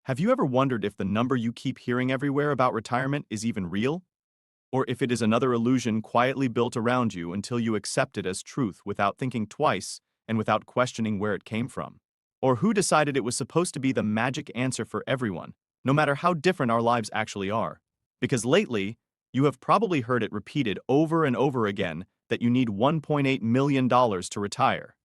Have you ever wondered if the number you keep hearing everywhere about retirement is even real? Or if it is another illusion quietly built around you until you accept it as truth without thinking twice and without questioning where it came from? Or who decided it was supposed to be the magic answer for everyone, no matter how different our lives actually are? Because lately, you have probably heard it repeated over and over again that you need $1.8 million to retire.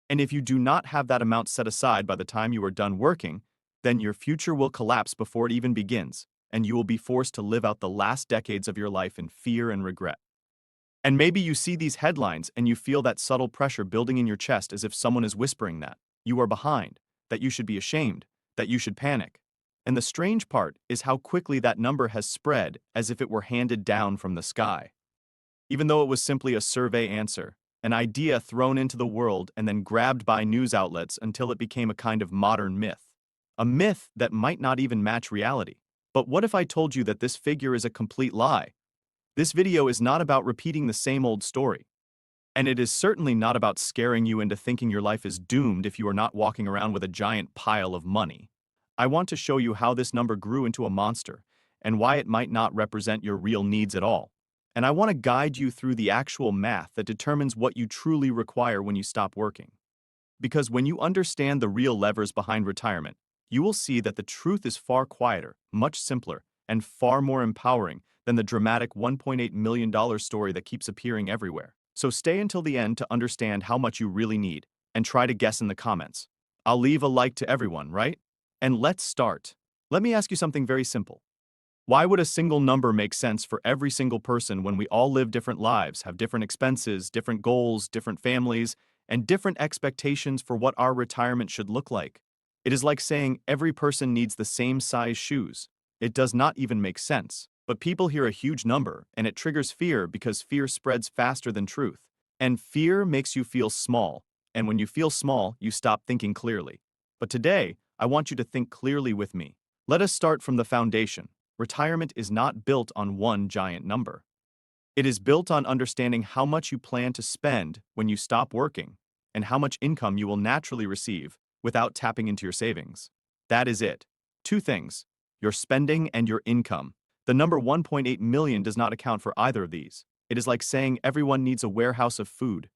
And if you do not have that amount set aside by the time you are done working, then your future will collapse before it even begins, and you will be forced to live out the last decades of your life in fear and regret. And maybe you see these headlines and you feel that subtle pressure building in your chest as if someone is whispering that you are behind, that you should be ashamed, that you should panic. And the strange part is how quickly that number has spread as if it were handed down from the sky. Even though it was simply a survey answer, an idea thrown into the world and then grabbed by news outlets until it became a kind of modern myth. A myth that might not even match reality. But what if I told you that this figure is a complete lie? This video is not about repeating the same old story. And it is certainly not about scaring you into thinking your life is doomed if you are not walking around with a giant pile of money. I want to show you how this number grew into a monster and why it might not represent your real needs at all. And I want to guide you through the actual math that determines what you truly require when you stop working. Because when you understand the real levers behind retirement, you will see that the truth is far quieter, much simpler, and far more empowering than the dramatic $1.8 million story that keeps appearing everywhere. So stay until the end to understand how much you really need, and try to guess in the comments. I'll leave a like to everyone, right? And let's start. Let me ask you something very simple. Why would a single number make sense for every single person when we all live different lives, have different expenses, different goals, different families, and different expectations for what our retirement should look like? It is like saying every person needs the same size shoes. It does not even make sense. But people hear a huge number, and it triggers fear because fear spreads faster than truth. And fear makes you feel small. And when you feel small, you stop thinking clearly. But today, I want you to think clearly with me. Let us start from the foundation. Retirement is not built on one giant number. It is built on understanding how much you plan to spend when you stop working, and how much income you will naturally receive without tapping into your savings. That is it. Two things: your spending and your income. The number 1.8 million does not account for either of these. It is like saying everyone needs a warehouse of food.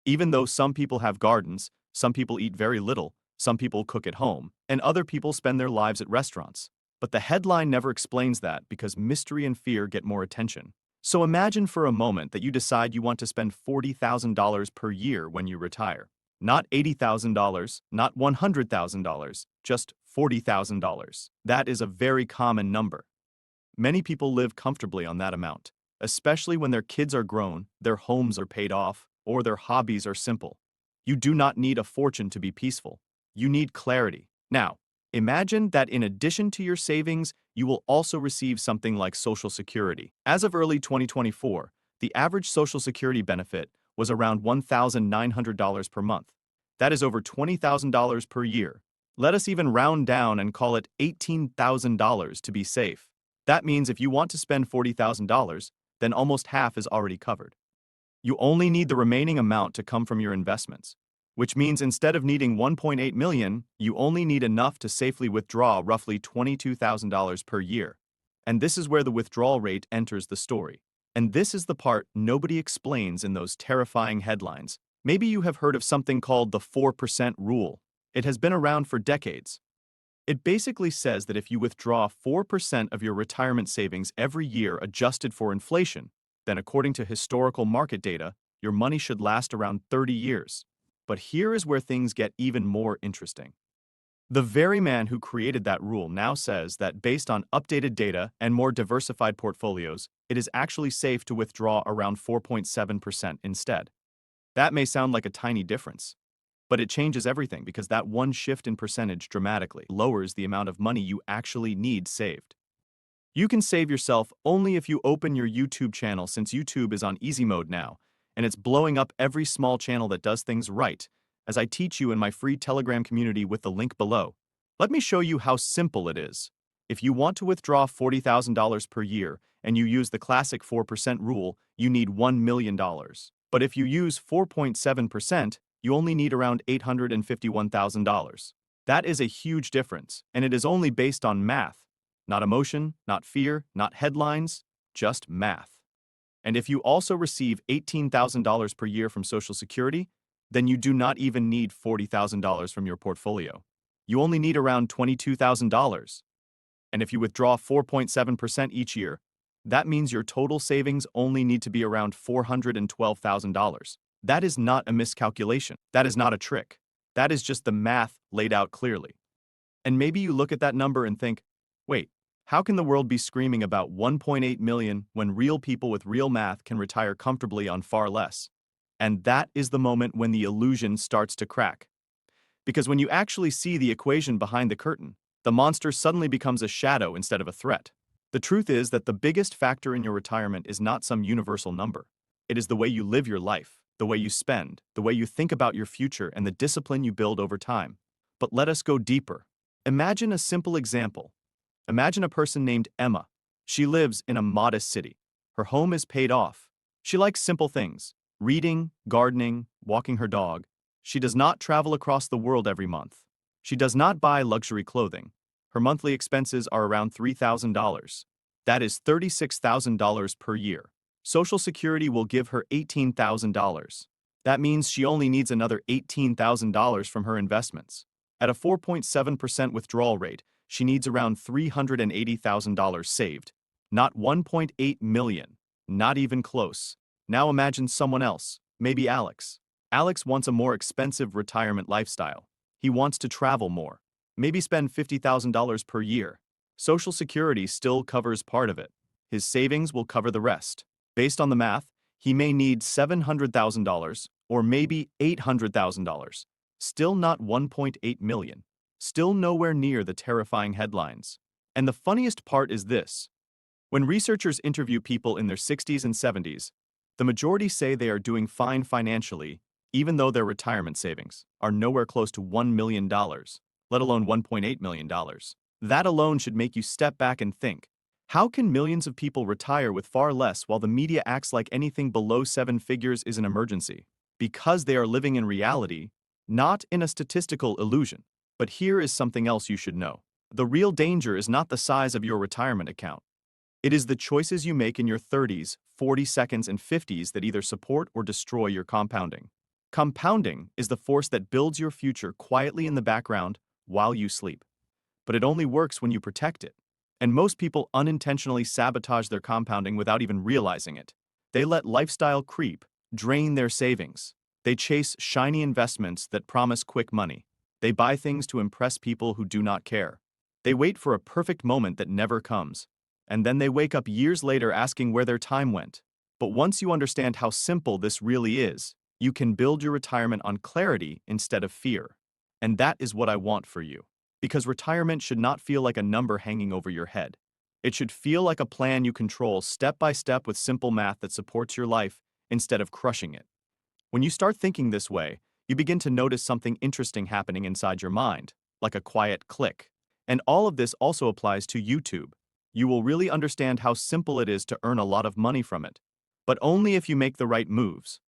Even though some people have gardens, some people eat very little, some people cook at home, and other people spend their lives at restaurants. But the headline never explains that because mystery and fear get more attention. So imagine for a moment that you decide you want to spend $40,000 per year when you retire. Not $80,000, not $100,000, just $40,000. That is a very common number. Many people live comfortably on that amount, especially when their kids are grown, their homes are paid off, or their hobbies are simple. You do not need a fortune to be peaceful. You need clarity. Now, imagine that in addition to your savings, you will also receive something like Social Security. As of early 2024, the average Social Security benefit was around $1,900 per month. That is over $20,000 per year. Let us even round down and call it $18,000 to be safe. That means if you want to spend $40,000, then almost half is already covered. You only need the remaining amount to come from your investments, which means instead of needing 1.8 million, you only need enough to safely withdraw roughly $22,000 per year. And this is where the withdrawal rate enters the story. And this is the part nobody explains in those terrifying headlines. Maybe you have heard of something called the 4% rule. It has been around for decades. It basically says that if you withdraw 4% of your retirement savings every year adjusted for inflation, then according to historical market data, your money should last around 30 years. But here is where things get even more interesting. The very man who created that rule now says that based on updated data and more diversified portfolios, it is actually safe to withdraw around 4.7% instead. That may sound like a tiny difference, but it changes everything because that one shift in percentage dramatically lowers the amount of money you actually need saved. You can save yourself only if you open your YouTube channel, since YouTube is on easy mode now, and it's blowing up every small channel that does things right, as I teach you in my free Telegram community with the link below. Let me show you how simple it is. If you want to withdraw $40,000 per year and you use the classic 4% rule, you need $1 million. But if you use 4.7%, you only need around $851,000. That is a huge difference, and it is only based on math. Not emotion, not fear, not headlines, just math. And if you also receive $18,000 per year from Social Security, then you do not even need $40,000 from your portfolio. You only need around $22,000. And if you withdraw 4.7% each year, that means your total savings only need to be around $412,000. That is not a miscalculation. That is not a trick. That is just the math laid out clearly. And maybe you look at that number and think, wait, how can the world be screaming about 1.8 million when real people with real math can retire comfortably on far less? And that is the moment when the illusion starts to crack. Because when you actually see the equation behind the curtain, the monster suddenly becomes a shadow instead of a threat. The truth is that the biggest factor in your retirement is not some universal number. It is the way you live your life, the way you spend, the way you think about your future, and the discipline you build over time. But let us go deeper. Imagine a simple example. Imagine a person named Emma. She lives in a modest city. Her home is paid off. She likes simple things: reading, gardening, walking her dog. She does not travel across the world every month. She does not buy luxury clothing. Her monthly expenses are around $3,000. That is $36,000 per year. Social Security will give her $18,000. That means she only needs another $18,000 from her investments. At a 4.7% withdrawal rate, she needs around $380,000 saved. Not 1.8 million. Not even close. Now imagine someone else, maybe Alex. Alex wants a more expensive retirement lifestyle. He wants to travel more. Maybe spend $50,000 per year. Social Security still covers part of it. His savings will cover the rest. Based on the math, he may need $700,000 or maybe $800,000. Still not 1.8 million. Still nowhere near the terrifying headlines. And the funniest part is this. When researchers interview people in their 60s and 70s, the majority say they are doing fine financially, even though their retirement savings are nowhere close to $1 million, let alone $1.8 million. That alone should make you step back and think, how can millions of people retire with far less while the media acts like anything below 7 figures is an emergency? Because they are living in reality, not in a statistical illusion. But here is something else you should know. The real danger is not the size of your retirement account. It is the choices you make in your 30s, 40s, and 50s that either support or destroy your compounding. Compounding is the force that builds your future quietly in the background while you sleep. But it only works when you protect it. And most people unintentionally sabotage their compounding without even realizing it. They let lifestyle creep drain their savings. They chase shiny investments that promise quick money. They buy things to impress people who do not care. They wait for a perfect moment that never comes. And then they wake up years later asking where their time went. But once you understand how simple this really is, you can build your retirement on clarity instead of fear. And that is what I want for you. Because retirement should not feel like a number hanging over your head. It should feel like a plan you control step by step with simple math that supports your life instead of crushing it. When you start thinking this way, you begin to notice something interesting happening inside your mind, like a quiet click. And all of this also applies to YouTube. You will really understand how simple it is to earn a lot of money from it. But only if you make the right moves.